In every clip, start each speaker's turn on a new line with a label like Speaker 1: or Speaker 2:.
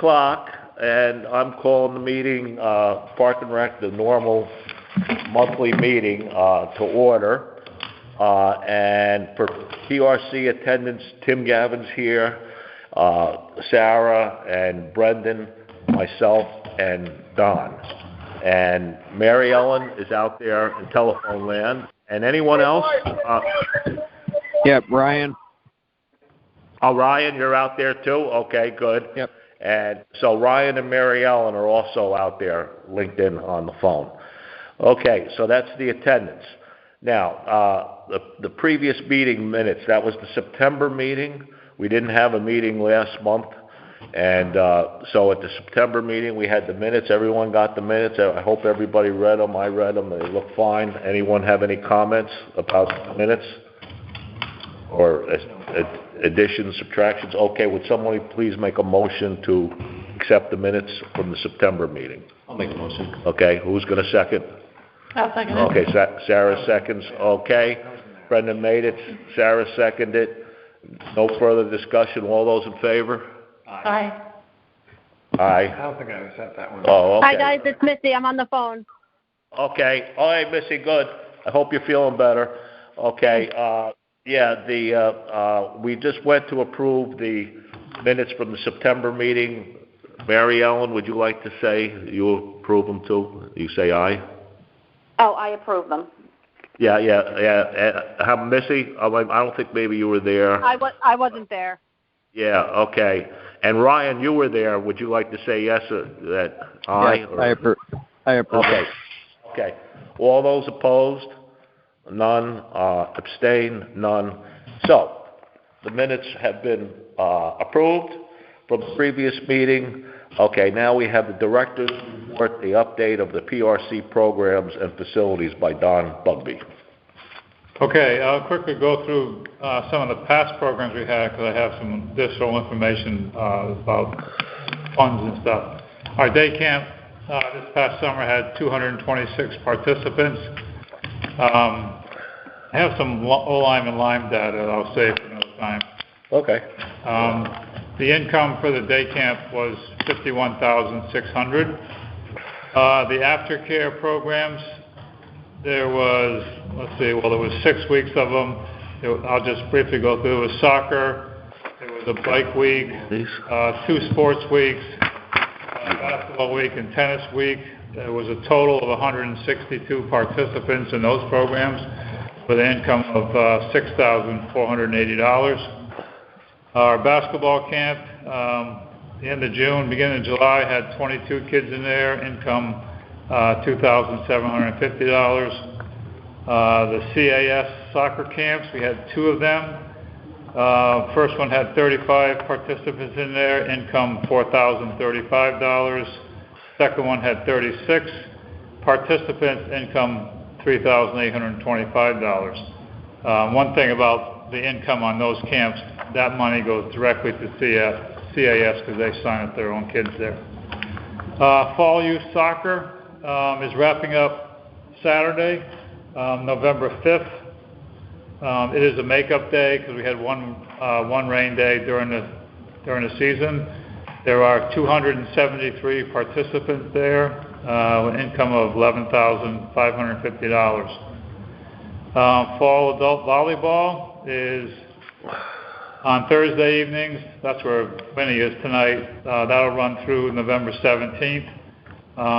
Speaker 1: o'clock, and I'm calling the meeting, Park and Rec, the normal monthly meeting, to order. And for PRC attendance, Tim Gavin's here, Sarah and Brendan, myself, and Don. And Mary Ellen is out there in telephone land. And anyone else?
Speaker 2: Yep, Ryan.
Speaker 1: Oh, Ryan, you're out there too? Okay, good.
Speaker 2: Yep.
Speaker 1: And so Ryan and Mary Ellen are also out there linked in on the phone. Okay, so that's the attendance. Now, the previous meeting minutes, that was the September meeting. We didn't have a meeting last month. And so at the September meeting, we had the minutes. Everyone got the minutes. I hope everybody read them. I read them. They look fine. Anyone have any comments about the minutes? Or additions, subtractions? Okay, would somebody please make a motion to accept the minutes from the September meeting?
Speaker 3: I'll make a motion.
Speaker 1: Okay, who's going to second?
Speaker 4: I'll second it.
Speaker 1: Okay, Sarah seconds. Okay, Brendan made it. Sarah seconded it. No further discussion. All those in favor?
Speaker 4: Aye.
Speaker 1: Aye.
Speaker 3: I don't think I accept that one.
Speaker 1: Oh, okay.
Speaker 5: Hi, guys. It's Missy. I'm on the phone.
Speaker 1: Okay. All right, Missy, good. I hope you're feeling better. Okay. We just went to approve the minutes from the September meeting. Mary Ellen, would you like to say you approve them too? You say aye?
Speaker 5: Oh, I approve them.
Speaker 1: Yeah. Missy, I don't think maybe you were there.
Speaker 5: I wasn't there.
Speaker 1: Yeah, okay. And Ryan, you were there. Would you like to say yes, that aye?
Speaker 2: Yes, I approve.
Speaker 1: Okay. All those opposed? None. Abstain? None. So, the minutes have been approved from the previous meeting. Okay, now we have the director's report, the update of the PRC programs and facilities by Don Bugby.
Speaker 6: Okay, I'll quickly go through some of the past programs we had because I have some additional information about funds and stuff. Our day camp this past summer had 226 participants. I have some O-Lyme and Lyme data that I'll save for another time.
Speaker 1: Okay.
Speaker 6: The income for the day camp was $51,600. The aftercare programs, there was, there was 6 weeks of them. I'll just briefly go through. It was soccer, there was a bike week, 2 sports weeks, basketball week and tennis week. There was a total of 162 participants in those programs with an income of $6,480. Our basketball camp, the end of June, beginning of July, had 22 kids in there, income $2,750. The CAS soccer camps, we had 2 of them. First one had 35 participants in there, income $4,035. Second one had 36 participants, income $3,825. One thing about the income on those camps, that money goes directly to CAS because they sign up their own kids there. Fall youth soccer is wrapping up Saturday, November 5th. It is a makeup day because we had one rain day during the season. There are 273 participants there, with an income of $11,550. Fall adult volleyball is on Thursday evenings. That's where Winnie is tonight. That'll run through November 17th.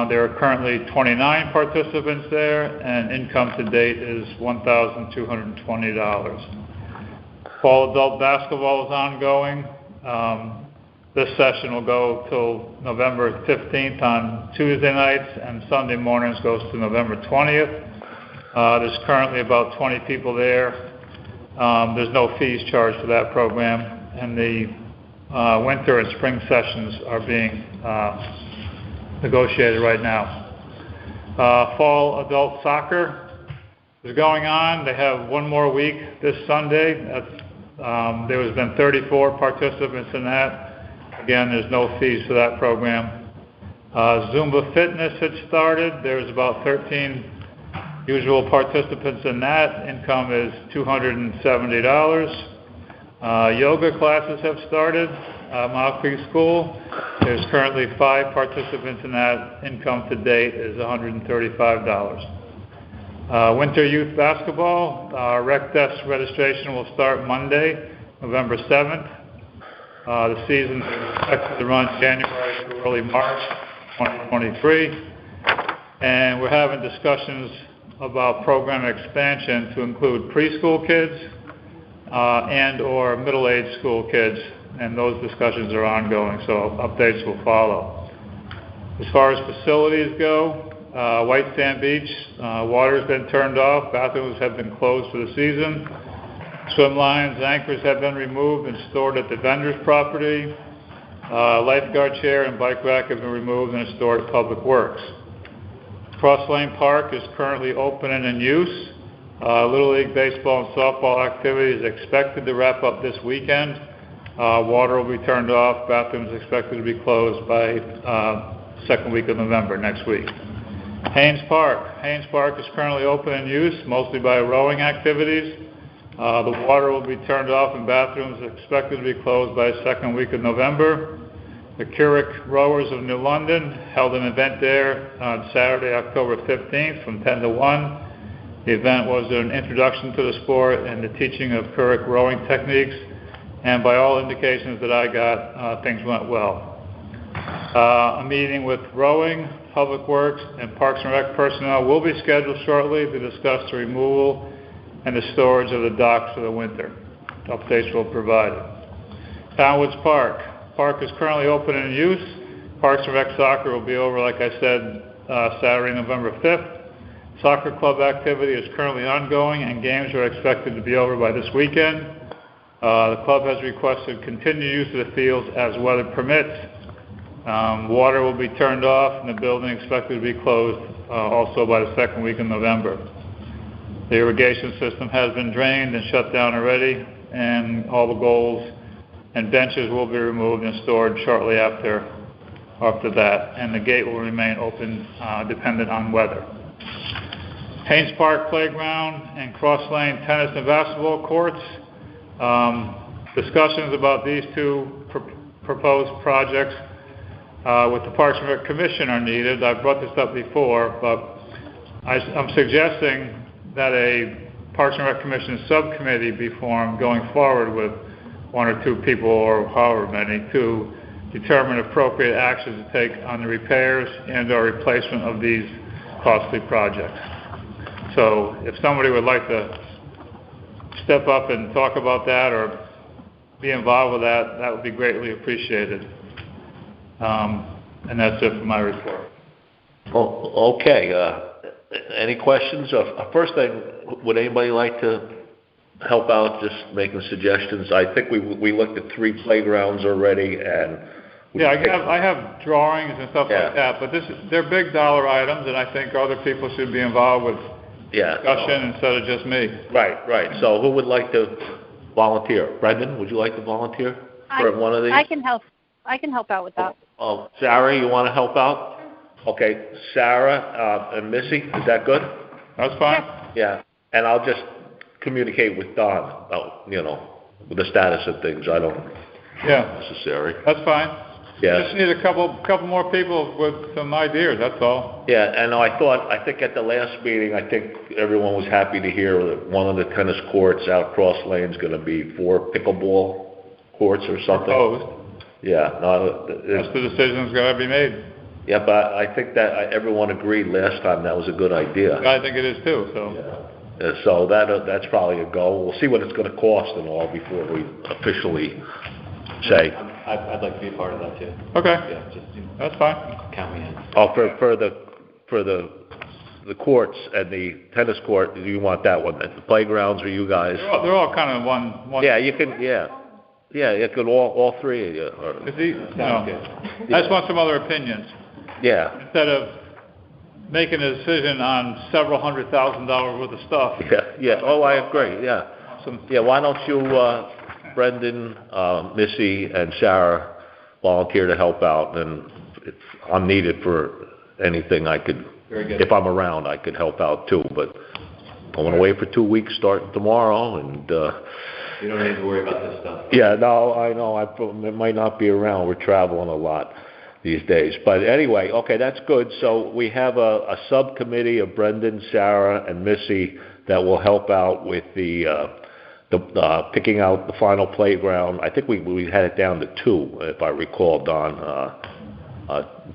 Speaker 6: There are currently 29 participants there, and income to date is $1,220. Fall adult basketball is ongoing. This session will go till November 15th on Tuesday nights, and Sunday mornings goes to November 20th. There's currently about 20 people there. There's no fees charged for that program, and the winter and spring sessions are being negotiated right now. Fall adult soccer is going on. They have one more week this Sunday. There has been 34 participants in that. Again, there's no fees for that program. Zumba Fitness had started. There's about 13 usual participants in that. Income is $270. Yoga classes have started, Mile Creek School. There's currently 5 participants in that. Income to date is $135. Winter Youth Basketball, rec desk registration will start Monday, November 7th. The season is expected to run January to early March 2023. And we're having discussions about program expansion to include preschool kids and or middle-aged school kids, and those discussions are ongoing, so updates will follow. As far as facilities go, White Sand Beach, water's been turned off, bathrooms have been closed for the season. Swim lines, anchors have been removed and stored at the vendor's property. Lifeguard chair and bike rack have been removed and stored at Public Works. Cross Lane Park is currently open and in use. Little League baseball and softball activity is expected to wrap up this weekend. Water will be turned off. Bathrooms expected to be closed by second week of November, next week. Haynes Park. Haynes Park is currently open and used, mostly by rowing activities. The water will be turned off and bathrooms expected to be closed by the second week of November. The Currick Rowers of New London held an event there on Saturday, October 15th from 10 to 1. The event was an introduction to the sport and the teaching of Currick rowing techniques, and by all indications that I got, things went well. A meeting with rowing, Public Works, and Parks and Rec personnel will be scheduled shortly to discuss the removal and the storage of the docks for the winter. Updates will provide. Townwoods Park. Park is currently open and in use. Parks and Rec soccer will be over, like I said, Saturday, November 5th. Soccer club activity is currently ongoing and games are expected to be over by this weekend. The club has requested continued use of the fields as weather permits. Water will be turned off and the building expected to be closed also by the second week in November. The irrigation system has been drained and shut down already, and all the goals and benches will be removed and stored shortly after that, and the gate will remain open dependent on weather. Haynes Park Playground and Cross Lane Tennis and Basketball Courts. Discussions about these two proposed projects with the Parks and Rec Commission are needed. I've brought this up before, but I'm suggesting that a Parks and Rec Commission subcommittee be formed going forward with 1 or 2 people or however many to determine appropriate actions to take on the repairs and or replacement of these costly projects. So if somebody would like to step up and talk about that or be involved with that, that would be greatly appreciated. And that's it for my report.
Speaker 1: Oh, okay. Any questions? First thing, would anybody like to help out, just making suggestions? I think we looked at 3 playgrounds already, and
Speaker 6: yeah, I have drawings and stuff like that, but they're big dollar items, and I think other people should be involved with discussion instead of just me.
Speaker 1: Right. So who would like to volunteer? Brendan, would you like to volunteer for one of these?
Speaker 5: I can help out with that.
Speaker 1: Oh, Sarah, you want to help out? Okay, Sarah and Missy, is that good?
Speaker 6: That's fine.
Speaker 1: Yeah, and I'll just communicate with Don about, with the status of things. I don't necessary.
Speaker 6: That's fine.
Speaker 1: Yeah.
Speaker 6: Just need a couple more people with some ideas, that's all.
Speaker 1: Yeah, and I think at the last meeting, I think everyone was happy to hear that one of the tennis courts out Cross Lane is going to be 4 pickleball courts or something.
Speaker 6: Proposed.
Speaker 1: Yeah, no,
Speaker 6: that's the decision's got to be made.
Speaker 1: Yeah, but I think that everyone agreed last time that was a good idea.
Speaker 6: I think it is too, so.
Speaker 1: Yeah. So that's probably a go. We'll see what it's going to cost and all before we officially say.
Speaker 3: I'd like to be a part of that too.
Speaker 6: Okay.
Speaker 3: Yeah, just
Speaker 6: that's fine.
Speaker 3: count me in.
Speaker 1: Oh, for the courts and the tennis court, you want that one? The playgrounds, or you guys?
Speaker 6: They're all kind of one.
Speaker 1: Yeah, you can. Yeah, it could all 3 of you.
Speaker 6: I just want some other opinions.
Speaker 1: Yeah.
Speaker 6: Instead of making a decision on several $100,000 worth of stuff.
Speaker 1: Yeah. Oh, I agree. Yeah. Yeah. Why don't you, Brendan, Missy, and Sarah volunteer to help out? And if I'm needed for anything, I could.
Speaker 3: Very good.
Speaker 1: If I'm around, I could help out too. But I want to wait for 2 weeks, starting tomorrow, and.
Speaker 3: You don't need to worry about this stuff.
Speaker 1: Yeah. No, I know. I might not be around. We're traveling a lot. these days. But anyway, okay, that's good. So we have a subcommittee of Brendan, Sarah, and Missy that will help out with the picking out the final playground. I think we had it down to 2, if I recall, Don.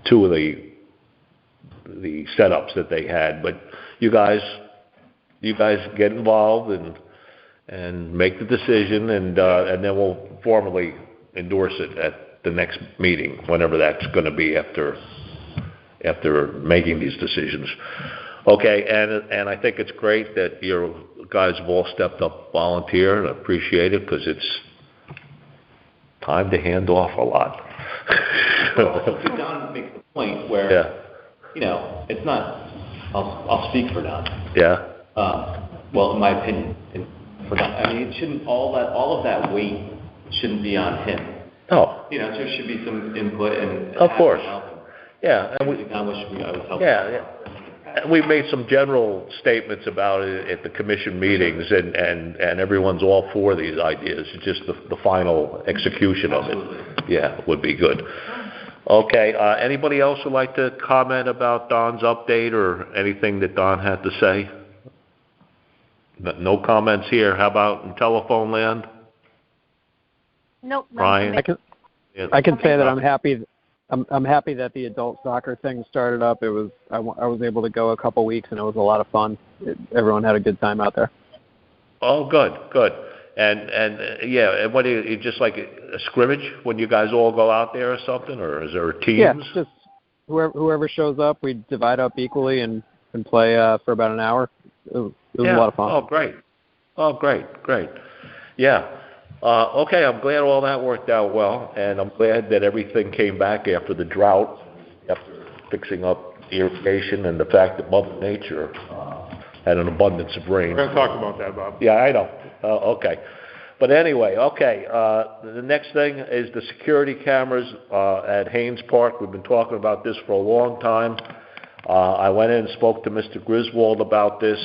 Speaker 1: 2 of the setups that they had. But you guys get involved and make the decision, and then we'll formally endorse it at the next meeting, whenever that's going to be after making these decisions. Okay, and I think it's great that you guys have all stepped up, volunteer, and I appreciate it, because it's time to hand off a lot.
Speaker 3: Don makes the point where,
Speaker 1: Yeah.
Speaker 3: you know, it's not, I'll speak for Don.
Speaker 1: Yeah.
Speaker 3: Well, in my opinion, for Don, I mean, it shouldn't, all of that weight shouldn't be on him.
Speaker 1: Oh,
Speaker 3: You know, there should be some input and.
Speaker 1: Of course.
Speaker 3: help him.
Speaker 1: yeah, and
Speaker 3: I wish I was helping.
Speaker 1: yeah. And we've made some general statements about it at the commission meetings, and everyone's all for these ideas. It's just the final execution of it.
Speaker 3: Absolutely.
Speaker 1: Yeah, would be good. Okay, anybody else would like to comment about Don's update or anything that Don had to say? No comments here. How about in telephone land?
Speaker 5: Nope.
Speaker 1: Ryan?
Speaker 2: I can
Speaker 1: Yeah.
Speaker 2: say that I'm happy. I'm happy that the adult soccer thing started up. It was I was able to go a couple weeks, and it was a lot of fun. Everyone had a good time out there.
Speaker 1: Oh, good. And yeah, and what do you just like a scrimmage when you guys all go out there or something, or is there teams?
Speaker 2: Yeah, it's just whoever shows up, we divide up equally and play for about an hour. It was a lot of fun.
Speaker 1: Oh, great. Yeah. Okay, I'm glad all that worked out well, and I'm glad that everything came back after the drought, after fixing up the irrigation and the fact that Mother Nature had an abundance of rain.
Speaker 6: We're going to talk about that, Bob.
Speaker 1: Yeah, I know. Okay. But anyway, okay, the next thing is the security cameras at Haynes Park. We've been talking about this for a long time. I went in and spoke to Mr. Griswold about this.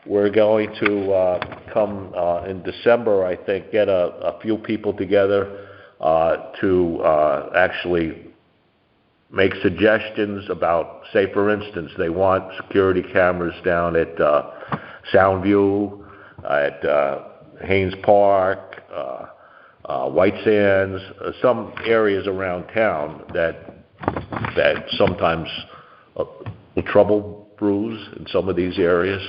Speaker 1: We're going to come in December, I think, get a few people together to actually make suggestions about, say, for instance, they want security cameras down at Soundview, at Haynes Park, White Sands, some areas around town that sometimes will trouble brews in some of these areas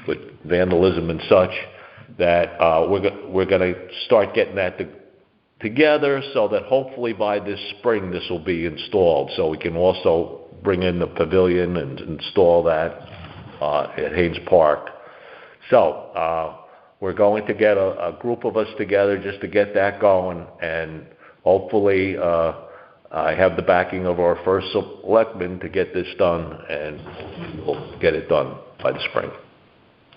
Speaker 1: with vandalism and such, that we're going to start getting that together, so that hopefully by this spring this will be installed, so we can also bring in the pavilion and install that at Haynes Park. So we're going to get a group of us together just to get that going, and hopefully I have the backing of our first selectman to get this done, and we'll get it done by the spring.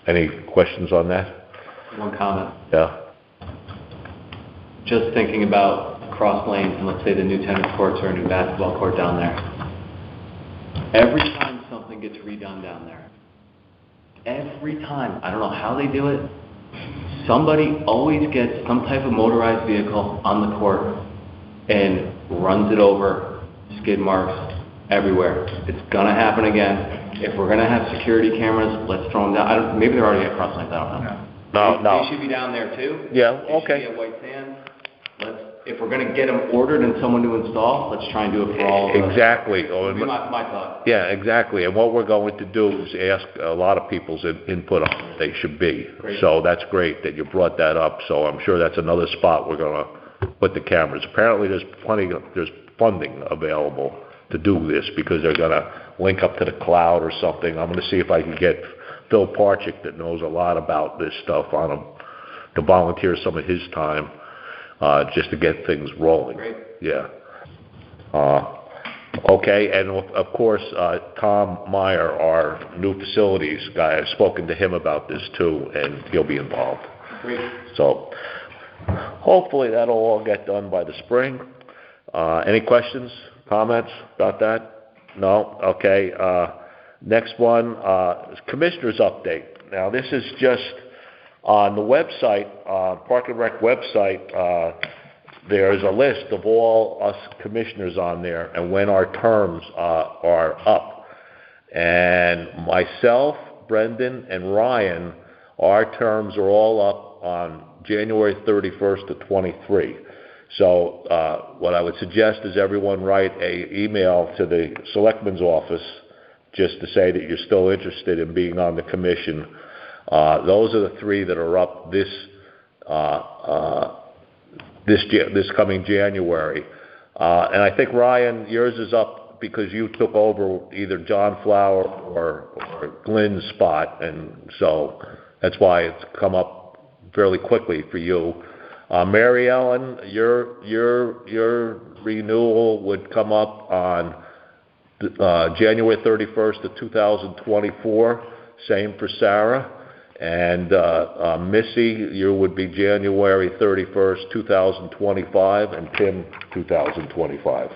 Speaker 1: Any questions on that?
Speaker 3: One comment.
Speaker 1: Yeah.
Speaker 3: Just thinking about cross lanes and let's say the new tennis courts or a new basketball court down there. Every time something gets redone down there, every time, I don't know how they do it, somebody always gets some type of motorized vehicle on the court and runs it over, skid marks everywhere. It's gonna happen again. If we're gonna have security cameras, let's throw them down. Maybe they're already at cross lanes, I don't know.
Speaker 1: No.
Speaker 3: They should be down there too.
Speaker 1: Yeah,
Speaker 3: They
Speaker 1: okay.
Speaker 3: should be at White Sands. If we're going to get them ordered and someone to install, let's try and do it for all of us.
Speaker 1: Exactly.
Speaker 3: Would be my thought.
Speaker 1: Yeah, exactly. And what we're going to do is ask a lot of people's input on what they should be.
Speaker 3: Great.
Speaker 1: So that's great that you brought that up. So I'm sure that's another spot we're going to put the cameras. Apparently there's funding available to do this, because they're going to link up to the cloud or something. I'm going to see if I can get Phil Parchik, that knows a lot about this stuff, on him to volunteer some of his time, just to get things rolling.
Speaker 3: Great.
Speaker 1: Yeah. Okay, and of course, Tom Meyer, our new facilities guy, I've spoken to him about this too, and he'll be involved.
Speaker 3: Great.
Speaker 1: So hopefully that'll all get done by the spring. Any questions, comments about that? No? Okay. Next one is Commissioner's Update. Now, this is just on the website, Park and Rec website. there's a list of all us commissioners on there and when our terms are up. And myself, Brendan, and Ryan, our terms are all up on January 31st of 23. So what I would suggest is everyone write a email to the Selectman's office just to say that you're still interested in being on the commission. Those are the three that are up this coming January. And I think, Ryan, yours is up because you took over either John Flower or Glenn's spot, and so that's why it's come up fairly quickly for you. Mary Ellen, your renewal would come up on January 31st of 2024. Same for Sarah. And Missy, you would be January 31st, 2025, and Tim, 2025.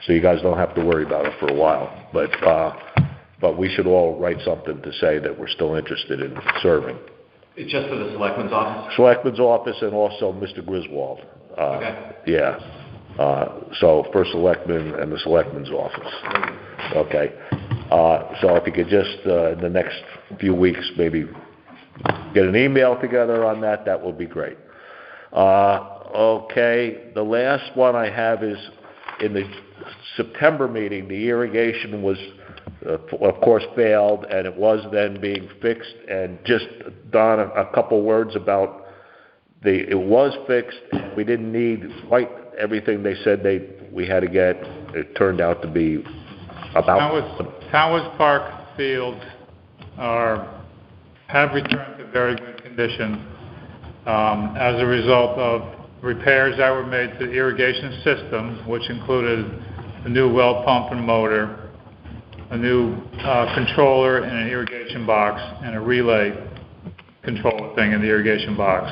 Speaker 1: So you guys don't have to worry about it for a while. But we should all write something to say that we're still interested in serving.
Speaker 3: It's just for the Selectman's office?
Speaker 1: Selectman's office and also Mr. Griswold.
Speaker 3: Okay.
Speaker 1: Yeah. So first Selectman and the Selectman's office. Okay. So if you could just, in the next few weeks, maybe get an email together on that, that would be great. Okay, the last one I have is in the September meeting, the irrigation was, of course, failed, and it was then being fixed. And just, Don, a couple words about it was fixed. We didn't need quite everything they said we had to get. It turned out to be about...
Speaker 6: Towers Park fields have returned to very good condition as a result of repairs that were made to the irrigation system, which included a new well pump and motor, a new controller in an irrigation box, and a relay controller thing in the irrigation box.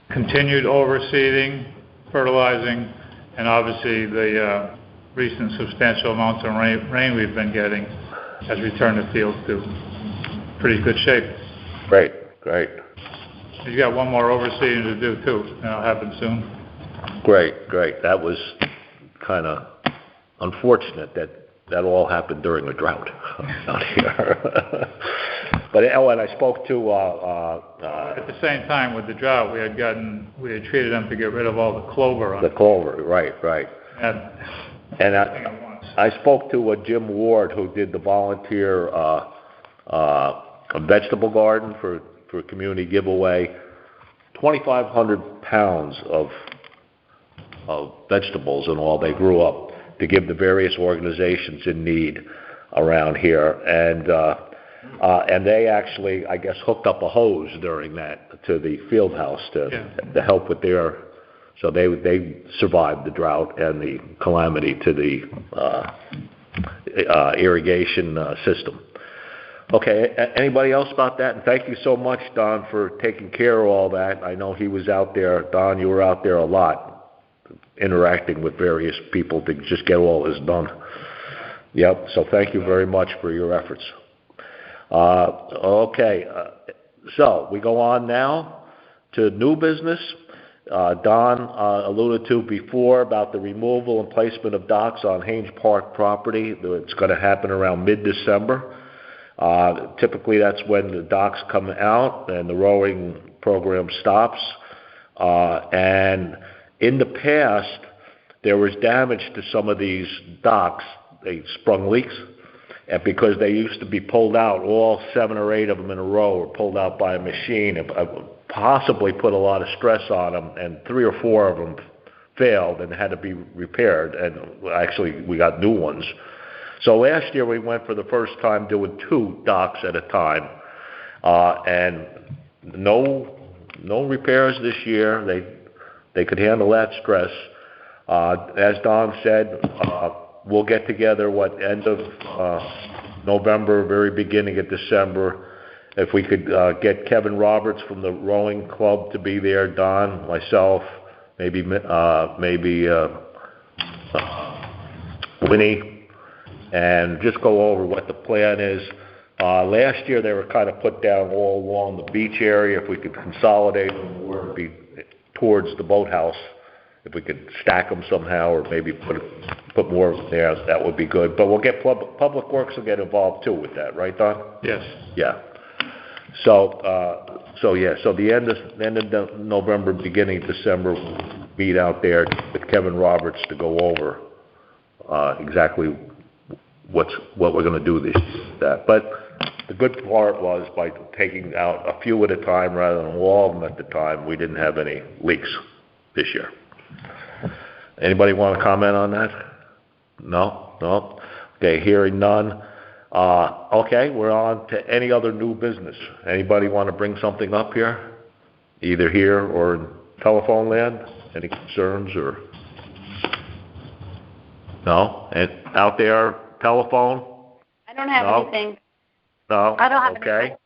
Speaker 6: Continued overseeding, fertilizing, and obviously the recent substantial amounts of rain we've been getting has returned the fields to pretty good shape.
Speaker 1: Great.
Speaker 6: You got one more overseeding to do too, and I'll have them soon. Great.
Speaker 1: That was kind of unfortunate that all happened during the drought out here. But and I spoke to
Speaker 6: at the same time with the drought, we had treated them to get rid of all the clover on
Speaker 1: the clover, right. And I spoke to Jim Ward, who did the volunteer vegetable garden for a community giveaway. 2,500 pounds of vegetables and all they grew up to give the various organizations in need around here. And they actually, I guess, hooked up a hose during that to the field house to help with their... So they survived the drought and the calamity to the irrigation system. Okay, anybody else about that? And thank you so much, Don, for taking care of all that. I know he was out there. Don, you were out there a lot, interacting with various people to just get all this done. Yep, so thank you very much for your efforts. Okay, so we go on now to new business. Don alluded to before about the removal and placement of docks on Haynes Park property. It's going to happen around mid-December. Typically, that's when the docks come out and the rowing program stops. And in the past, there was damage to some of these docks. They sprung leaks. And because they used to be pulled out, all 7 or 8 of them in a row were pulled out by a machine. It possibly put a lot of stress on them, and 3 or 4 of them failed and had to be repaired. And actually, we got new ones. So last year we went for the first time doing 2 docks at a time, and no repairs this year. They could handle that stress. As Don said, we'll get together end of November, very beginning of December. If we could get Kevin Roberts from the rowing club to be there, Don, myself, maybe Winnie, and just go over what the plan is. Last year they were kind of put down all along the beach area. If we could consolidate them, it would be towards the boathouse. If we could stack them somehow, or maybe put more of them there, that would be good. But we'll get Public Works will get involved too with that, right, Don?
Speaker 6: Yes.
Speaker 1: Yeah. So the end of November, beginning of December, we'll meet out there with Kevin Roberts to go over exactly what we're going to do this year with that. But the good part was, by taking out a few at a time rather than all of them at the time, we didn't have any leaks this year. Anybody want to comment on that? No? Okay, hearing none. Okay, we're on to any other new business. Anybody want to bring something up here? Either here or in telephone land? Any concerns or? No? And out there, telephone?
Speaker 5: I don't have
Speaker 1: No?
Speaker 5: anything.
Speaker 1: No?
Speaker 5: I don't have
Speaker 1: Okay.
Speaker 5: anything.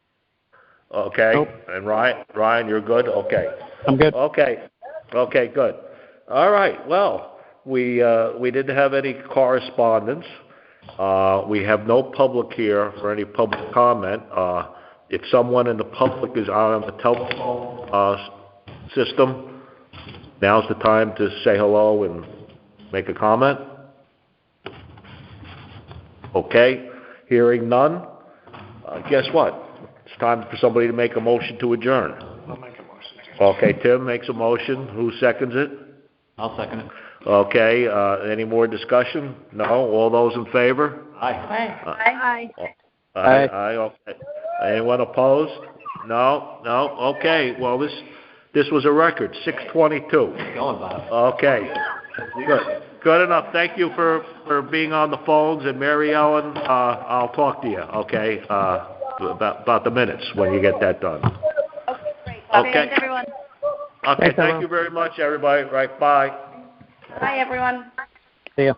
Speaker 1: Okay.
Speaker 2: Nope.
Speaker 1: And Ryan, you're good? Okay.
Speaker 2: I'm good.
Speaker 1: Okay, good. All right, well, we didn't have any correspondence. We have no public here for any public comment. If someone in the public is on the telephone system, now's the time to say hello and make a comment. Okay, hearing none. Guess what? It's time for somebody to make a motion to adjourn.
Speaker 7: I'll make a motion.
Speaker 1: Okay, Tim makes a motion. Who seconds it?
Speaker 3: I'll second it.
Speaker 1: Okay, any more discussion? No? All those in favor?
Speaker 3: Aye.
Speaker 4: Aye.
Speaker 5: Aye.
Speaker 1: Aye, okay. Anyone opposed? No? Okay, well, this was a record, 6:22.
Speaker 3: Going, Bob.
Speaker 1: Okay, good enough. Thank you for being on the phones, and Mary Ellen, I'll talk to you, okay, about the minutes when you get that done.
Speaker 5: Okay, great.
Speaker 1: Okay.
Speaker 5: Thanks, everyone.
Speaker 1: Okay,
Speaker 2: Thanks,
Speaker 1: thank
Speaker 2: everyone.
Speaker 1: you very much, everybody. Right, bye.
Speaker 5: Bye, everyone.
Speaker 2: See ya.